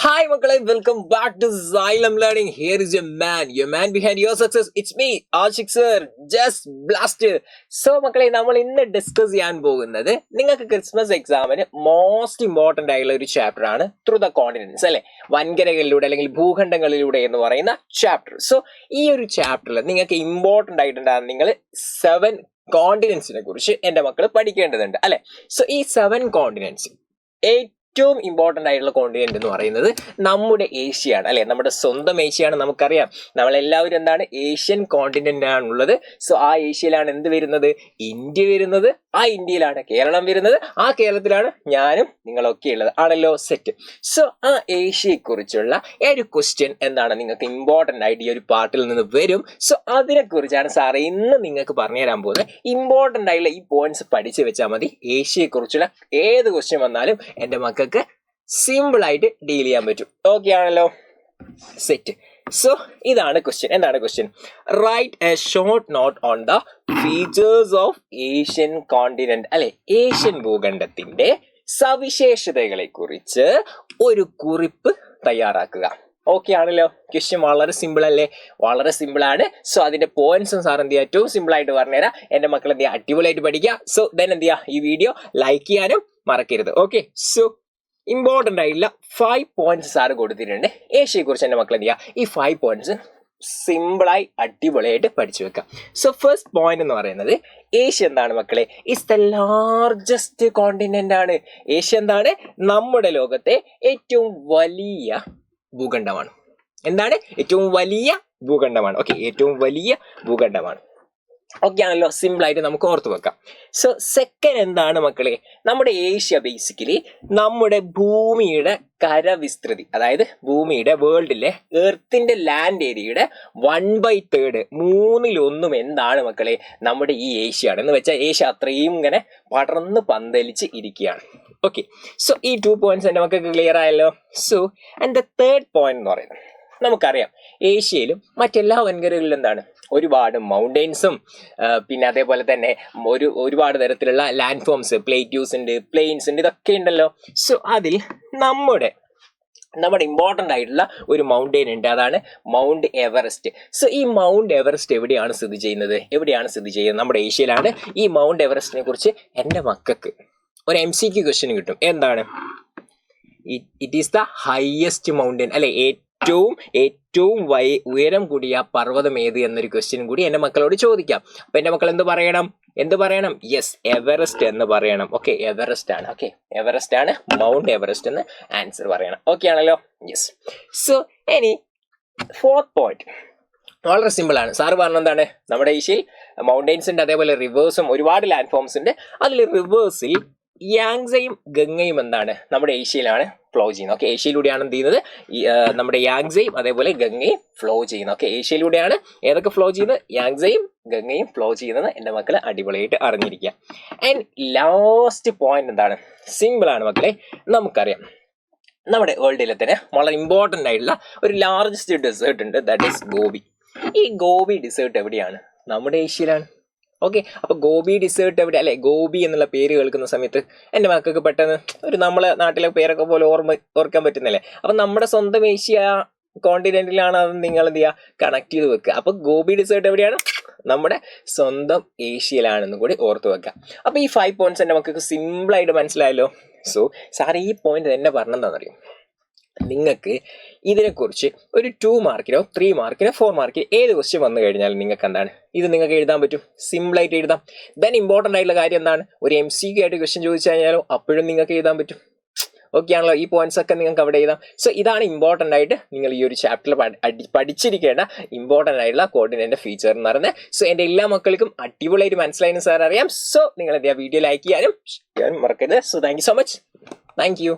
Hi, Makalai. Welcome back to Xylem Learning. Here is your man behind your success. It's me, Ashik sir. Just blasted. So, മക്കളെ നമ്മൾ ഇന്ന് discuss ചെയ്യാൻ പോകുന്നത് നിങ്ങൾക്ക് Christmas എക്സാമിന് most important ആയിട്ടുള്ള ഒരു ചാപ്റ്റർ ആണ് ത്രൂ ദ കോണ്ടിനെന്റ്സ് അല്ലെ, വൻകരകളിലൂടെ അല്ലെങ്കിൽ ഭൂഖണ്ഡങ്ങളിലൂടെ എന്ന് പറയുന്ന ചാപ്റ്റർ. സോ ഈ ഒരു ചാപ്റ്ററിൽ നിങ്ങൾക്ക് ഇമ്പോർട്ടന്റ് ആയിട്ടുണ്ടാകുന്ന നിങ്ങൾ 7 കോണ്ടിനെന്റ്സിനെ കുറിച്ച് എന്റെ മക്കൾ പഠിക്കേണ്ടതുണ്ട് അല്ലെ. സോ ഈ 7 കോണ്ടിനെന്റ്സ് ഏറ്റവും ഇമ്പോർട്ടൻ്റ് ആയിട്ടുള്ള കോണ്ടിനെന്റ് എന്ന് പറയുന്നത് നമ്മുടെ ഏഷ്യയാണ് അല്ലെ, നമ്മുടെ സ്വന്തം ഏഷ്യയാണ്. നമുക്കറിയാം നമ്മളെല്ലാവരും എന്താണ് ഏഷ്യൻ കോണ്ടിനെന്റ് ആണുള്ളത്. സോ ആ ഏഷ്യയിലാണ് എന്ത് വരുന്നത്? ഇന്ത്യ വരുന്നത്. ആ ഇന്ത്യയിലാണ് കേരളം വരുന്നത്. ആ കേരളത്തിലാണ് ഞാനും നിങ്ങളൊക്കെ ഉള്ളത് ആണല്ലോ. സെറ്റ്. സോ ആ ഏഷ്യയെ കുറിച്ചുള്ള ഒരു ക്വസ്റ്റ്യൻ എന്താണ് നിങ്ങൾക്ക് ഇമ്പോർട്ടൻ്റ് ആയിട്ട് ഈ ഒരു പാർട്ടിൽ നിന്ന് വരും. സോ അതിനെ കുറിച്ചാണ് സാറേ ഇന്ന് നിങ്ങൾക്ക് പറഞ്ഞു തരാൻ പോകുന്നത്. ഇമ്പോർട്ടൻ്റ് ആയിട്ടുള്ള ഈ പോയിന്റ്സ് പഠിച്ചു വെച്ചാൽ മതി. ഏഷ്യയെ കുറിച്ചുള്ള ഏത് ക്വസ്റ്റ്യൻ വന്നാലും എൻ്റെ മക്കൾക്ക് സിമ്പിൾ ആയിട്ട് ഡീൽ ചെയ്യാൻ പറ്റും. ഓക്കെ ആണല്ലോ. സെറ്റ്. സോ ഇതാണ് ക്വസ്റ്റ്യൻ. എന്താണ് question? Write a short note on the features of Asian continent അല്ലെ, ഏഷ്യൻ ഭൂഖണ്ഡത്തിന്റെ സവിശേഷതകളെ കുറിച്ച് ഒരു കുറിപ്പ് തയ്യാറാക്കുക. ഓക്കെ ആണല്ലോ. ക്വസ്റ്റ്യൻ വളരെ സിമ്പിൾ അല്ലേ? വളരെ സിമ്പിൾ ആണ്. സോ അതിന്റെ പോയിന്റ്സും സാർ എന്ത് ചെയ്യുക, ഏറ്റവും സിമ്പിൾ ആയിട്ട് പറഞ്ഞുതരാം. എന്റെ മക്കൾ എന്ത് ചെയ്യുക, അടിപൊളിയായിട്ട് പഠിക്കുക. സോ ദെൻ എന്ത് ചെയ്യുക, ഈ വീഡിയോ ലൈക്ക് ചെയ്യാനും മറക്കരുത്. ഓക്കെ. സോ ഇമ്പോർട്ടൻ്റ് ആയിട്ടുള്ള 5 പോയിന്റ്സ് സാറ് കൊടുത്തിട്ടുണ്ട് ഏഷ്യയെ കുറിച്ച്. എൻ്റെ മക്കൾ എന്ത് ചെയ്യുക, ഈ 5 പോയിന്റ്സ് സിമ്പിളായി അടിപൊളിയായിട്ട് പഠിച്ചു വെക്കാം. സോ ഫസ്റ്റ് പോയിന്റ് എന്ന് പറയുന്നത്, ഏഷ്യ എന്താണ് മക്കളെ? ഇസ് ദ ലാർജസ്റ്റ് കോണ്ടിനെന്റ് ആണ്. ഏഷ്യ എന്താണ്? നമ്മുടെ ലോകത്തെ ഏറ്റവും വലിയ ഭൂഖണ്ഡമാണ്. എന്താണ്? ഏറ്റവും വലിയ ഭൂഖണ്ഡമാണ്. ഓക്കെ, ഏറ്റവും വലിയ ഭൂഖണ്ഡമാണ്. ഓക്കെ ആണല്ലോ. സിമ്പിൾ ആയിട്ട് നമുക്ക് ഓർത്തു വെക്കാം. സോ സെക്കൻഡ് എന്താണ് മക്കളെ? നമ്മുടെ ഏഷ്യ ബേസിക്കലി നമ്മുടെ ഭൂമിയുടെ കരവിസ്തൃതി, അതായത് ഭൂമിയുടെ വേൾഡിലെ എർത്തിന്റെ ലാൻഡ് ഏരിയയുടെ 1/3 1/3 എന്താണ് മക്കളെ? നമ്മുടെ ഈ ഏഷ്യയാണ്. എന്ന് വെച്ചാൽ ഏഷ്യ അത്രയും ഇങ്ങനെ പടർന്ന് പന്തലിച്ച് ഇരിക്കുകയാണ്. ഓക്കെ. സോ ഈ 2 പോയിന്റ്സ് എൻ്റെ മക്കൾക്ക് ക്ലിയർ ആയല്ലോ. So and the third point എന്ന് പറയുന്നത്, നമുക്കറിയാം ഏഷ്യയിലും മറ്റെല്ലാ വൻകരകളിലും എന്താണ്, ഒരുപാട് മൗണ്ടെയിൻസും പിന്നെ അതേപോലെ തന്നെ ഒരുപാട് തരത്തിലുള്ള ലാൻഡ് ഫോംസ്, പ്ലേറ്റ്യൂസ് ഉണ്ട്, പ്ലെയിൻസ് ഉണ്ട്, ഇതൊക്കെ ഉണ്ടല്ലോ. സോ അതിൽ നമ്മുടെ ഇമ്പോർട്ടൻ്റ് ആയിട്ടുള്ള ഒരു മൗണ്ടെയിൻ ഉണ്ട്, അതാണ് മൗണ്ട് എവറസ്റ്റ്. സോ ഈ മൗണ്ട് എവറസ്റ്റ് എവിടെയാണ് സ്ഥിതി ചെയ്യുന്നത്? നമ്മുടെ ഏഷ്യയിലാണ്. ഈ മൗണ്ട് എവറസ്റ്റിനെ കുറിച്ച് എൻ്റെ മക്കൾക്ക് ഒരു MCQ ക്വസ്റ്റ്യൻ കിട്ടും. എന്താണ്? It is the highest mountain അല്ലെ, ഏറ്റവും ഉയരം കൂടിയ പർവ്വതം ഏത് എന്നൊരു ക്വസ്റ്റ്യൻ കൂടി എൻ്റെ മക്കളോട് ചോദിക്കാം. അപ്പൊ എൻ്റെ മക്കൾ എന്ത് പറയണം? യെസ്, എവറസ്റ്റ് എന്ന് പറയണം. ഓക്കെ, എവറസ്റ്റ് ആണ്. ഓക്കെ, എവറസ്റ്റ് ആണ്, മൗണ്ട് എവറസ്റ്റ് എന്ന് ആൻസർ പറയണം. ഓക്കെ ആണല്ലോ. യെസ്. സോ ഇനി ഫോർത്ത് പോയിന്റ് വളരെ സിമ്പിൾ ആണ്. സാറ് പറഞ്ഞ എന്താണ്, നമ്മുടെ ഏഷ്യയിൽ മൗണ്ടെയിൻസ് ഉണ്ട്, അതേപോലെ റിവേഴ്സും ഒരുപാട് ലാൻഡ് ഫോംസ് ഉണ്ട്. അതിൽ റിവേഴ്സിൽ യാങ്സയും ഗംഗയും എന്താണ്, നമ്മുടെ ഏഷ്യയിലാണ് ഫ്ലോ ചെയ്യുന്നത്. ഓക്കെ, ഏഷ്യയിലൂടെയാണ് എന്ത് ചെയ്യുന്നത്, നമ്മുടെ യാങ്സയും അതേപോലെ ഗംഗയും ഫ്ലോ ചെയ്യുന്നത്. ഓക്കെ, ഏഷ്യയിലൂടെയാണ് ഏതൊക്കെ ഫ്ലോ ചെയ്യുന്നത്? യാങ്സയും ഗംഗയും ഫ്ലോ ചെയ്യുന്നത് എൻ്റെ മക്കളെ അടിപൊളിയായിട്ട് അറിഞ്ഞിരിക്കുക. ആൻഡ് ലാസ്റ്റ് പോയിന്റ് എന്താണ്? സിമ്പിൾ ആണ് മക്കളെ. നമുക്കറിയാം നമ്മുടെ വേൾഡിലെ തന്നെ വളരെ ഇമ്പോർട്ടൻ്റ് ആയിട്ടുള്ള ഒരു ലാർജസ്റ്റ് ഡെസേർട്ട് ഉണ്ട്, ദാറ്റ് ഈസ് ഗോബി. ഈ ഗോബി ഡെസേർട്ട് എവിടെയാണ്? നമ്മുടെ ഏഷ്യയിലാണ്. ഓക്കെ, അപ്പൊ ഗോബി ഡിസേർട്ട് എവിടെ അല്ലെ? ഗോബി എന്നുള്ള പേര് കേൾക്കുന്ന സമയത്ത് എൻ്റെ മക്കൾക്ക് പെട്ടെന്ന് ഒരു നമ്മളെ നാട്ടിലെ പേരൊക്കെ പോലെ ഓർക്കാൻ പറ്റുന്നില്ലേ? അപ്പൊ നമ്മുടെ സ്വന്തം ഏഷ്യ കോണ്ടിനെന്റിലാണ് അത് നിങ്ങൾ എന്ത് ചെയ്യുക, കണക്ട് ചെയ്ത് വെക്കുക. അപ്പൊ ഗോബി ഡിസേർട്ട് എവിടെയാണ്? നമ്മുടെ സ്വന്തം ഏഷ്യയിലാണെന്ന് കൂടി ഓർത്ത് വെക്കുക. അപ്പൊ ഈ 5 പോയിന്റ്സ് എൻ്റെ മക്കൾക്ക് സിമ്പിൾ ആയിട്ട് മനസ്സിലായല്ലോ. സോ സാർ ഈ പോയിന്റ് തന്നെ പറഞ്ഞെന്താണെന്നറിയോ, നിങ്ങൾക്ക് ഇതിനെക്കുറിച്ച് ഒരു 2 മാർക്കിനോ 3 മാർക്കിനോ 4 മാർക്കിന് ഏത് ക്വസ്റ്റ്യൻ വന്നു കഴിഞ്ഞാലും നിങ്ങൾക്ക് എന്താണ്, ഇത് നിങ്ങൾക്ക് എഴുതാൻ പറ്റും, സിമ്പിളായിട്ട് എഴുതാം. ദെൻ ഇമ്പോർട്ടൻ്റ് ആയിട്ടുള്ള കാര്യം എന്താണ്, ഒരു MCQ ആയിട്ട് ക്വസ്റ്റ്യൻ ചോദിച്ചു കഴിഞ്ഞാലോ അപ്പോഴും നിങ്ങൾക്ക് എഴുതാൻ പറ്റും. ഓക്കെ ആണല്ലോ. ഈ പോയിന്റ്സ് ഒക്കെ നിങ്ങൾക്ക് അവിടെ എഴുതാം. സോ ഇതാണ് ഇമ്പോർട്ടൻ്റ് ആയിട്ട് നിങ്ങൾ ഈ ഒരു ചാപ്റ്ററിൽ പഠിച്ചിരിക്കേണ്ട ഇമ്പോർട്ടൻ്റ് ആയിട്ടുള്ള കോർഡിനേറ്റ് ഫീച്ചർ എന്ന് പറയുന്നത്. സോ എൻ്റെ എല്ലാ മക്കൾക്കും അടിപൊളിയായിട്ട് മനസ്സിലായെന്ന് സാർ അറിയാം. സോ നിങ്ങൾ എന്ത് ചെയ്യുക, വീഡിയോ ലൈക്ക് ചെയ്യാനും മറക്കരുത്. So thank you so much. Thank you.